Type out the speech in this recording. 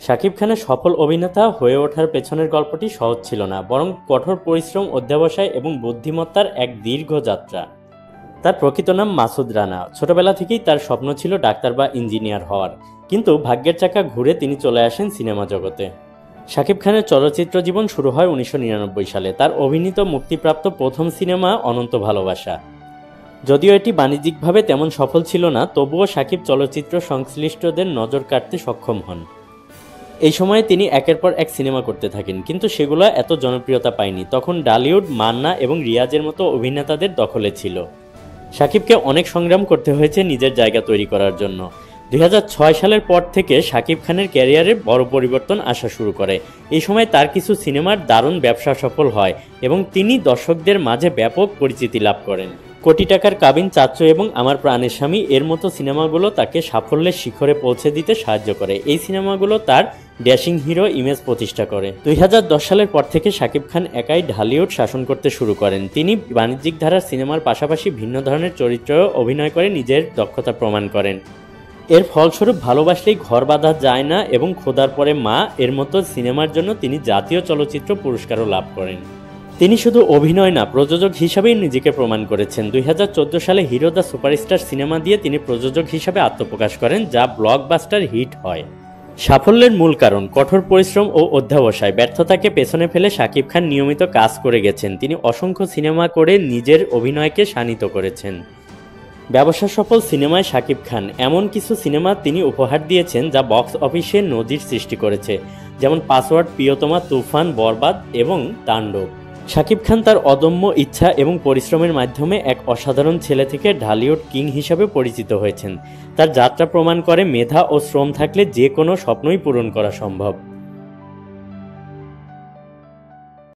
শাকিব খানের সফল অভিনেতা হয়ে ওঠার পেছনের গল্পটি সহজ ছিল না, বরং কঠোর পরিশ্রম, অধ্যবসায় এবং বুদ্ধিমত্তার এক দীর্ঘ যাত্রা। তার প্রকৃত নাম মাসুদ রানা। ছোটবেলা থেকেই তার স্বপ্ন ছিল ডাক্তার বা ইঞ্জিনিয়ার হওয়ার, কিন্তু ভাগ্যের চাকা ঘুরে তিনি চলে আসেন সিনেমা জগতে। শাকিব খানের চলচ্চিত্র জীবন শুরু হয় 1999 সালে। তার অভিনীত মুক্তিপ্রাপ্ত প্রথম সিনেমা অনন্ত ভালোবাসা। যদিও এটি বাণিজ্যিকভাবে তেমন সফল ছিল না, তবুও শাকিব চলচ্চিত্র সংশ্লিষ্টদের নজর কাড়তে সক্ষম হন। এই সময়ে তিনি একের পর এক সিনেমা করতে থাকেন, কিন্তু সেগুলো এত জনপ্রিয়তা পায়নি। তখন ডালিউড মান্না এবং রিয়াজের মতো অভিনেতাদের দখলে ছিল। শাকিবকে অনেক সংগ্রাম করতে হয়েছে নিজের জায়গা তৈরি করার জন্য। 2006 সালের পর থেকে শাকিব খানের ক্যারিয়ারে বড় পরিবর্তন আসা শুরু করে। এই সময় তার কিছু সিনেমার দারুণ ব্যবসা সফল হয় এবং তিনি দর্শকদের মাঝে ব্যাপক পরিচিতি লাভ করেন। কোটি টাকার কাবিন, চাচ্চু এবং আমার প্রাণের স্বামী এর মতো সিনেমাগুলো তাকে সাফল্যের শিখরে পৌঁছে দিতে সাহায্য করে। এই সিনেমাগুলো তার ড্যাশিং হিরো ইমেজ প্রতিষ্ঠা করে। 2010 সালের পর থেকে শাকিব খান একাই ঢালিউড শাসন করতে শুরু করেন। তিনি বাণিজ্যিক ধারার সিনেমার পাশাপাশি ভিন্ন ধরনের চরিত্রেও অভিনয় করে নিজের দক্ষতা প্রমাণ করেন। এর ফলস্বরূপ ভালোবাসলেই ঘর বাঁধা যায় না এবং খোদার পরে মা এর মতো সিনেমার জন্য তিনি জাতীয় চলচ্চিত্র পুরস্কারও লাভ করেন। তিনি শুধু অভিনয় না, প্রযোজক হিসাবেই নিজেকে প্রমাণ করেছেন। 2014 সালে হিরো দ্য সুপারস্টার সিনেমা দিয়ে তিনি প্রযোজক হিসাবে আত্মপ্রকাশ করেন, যা ব্লকবাস্টার হিট হয়। সাফল্যের মূল কারণ কঠোর পরিশ্রম ও অধ্যবসায়। ব্যর্থতাকে পেছনে ফেলে শাকিব খান নিয়মিত কাজ করে গেছেন। তিনি অসংখ্য সিনেমা করে নিজের অভিনয়কে শানিত করেছেন। ব্যবসা সফল সিনেমায় শাকিব খান এমন কিছু সিনেমা তিনি উপহার দিয়েছেন যা বক্স অফিসে নজির সৃষ্টি করেছে, যেমন পাসওয়ার্ড, প্রিয়তমা, তুফান, বরবাদ এবং তাণ্ডব। শাকিব খান তার অদম্য ইচ্ছা এবং পরিশ্রমের মাধ্যমে এক অসাধারণ ছেলে থেকে ঢালিউড কিং হিসাবে পরিচিত হয়েছেন। তার যাত্রা প্রমাণ করে মেধা ও শ্রম থাকলে যে কোনো স্বপ্নই পূরণ করা সম্ভব।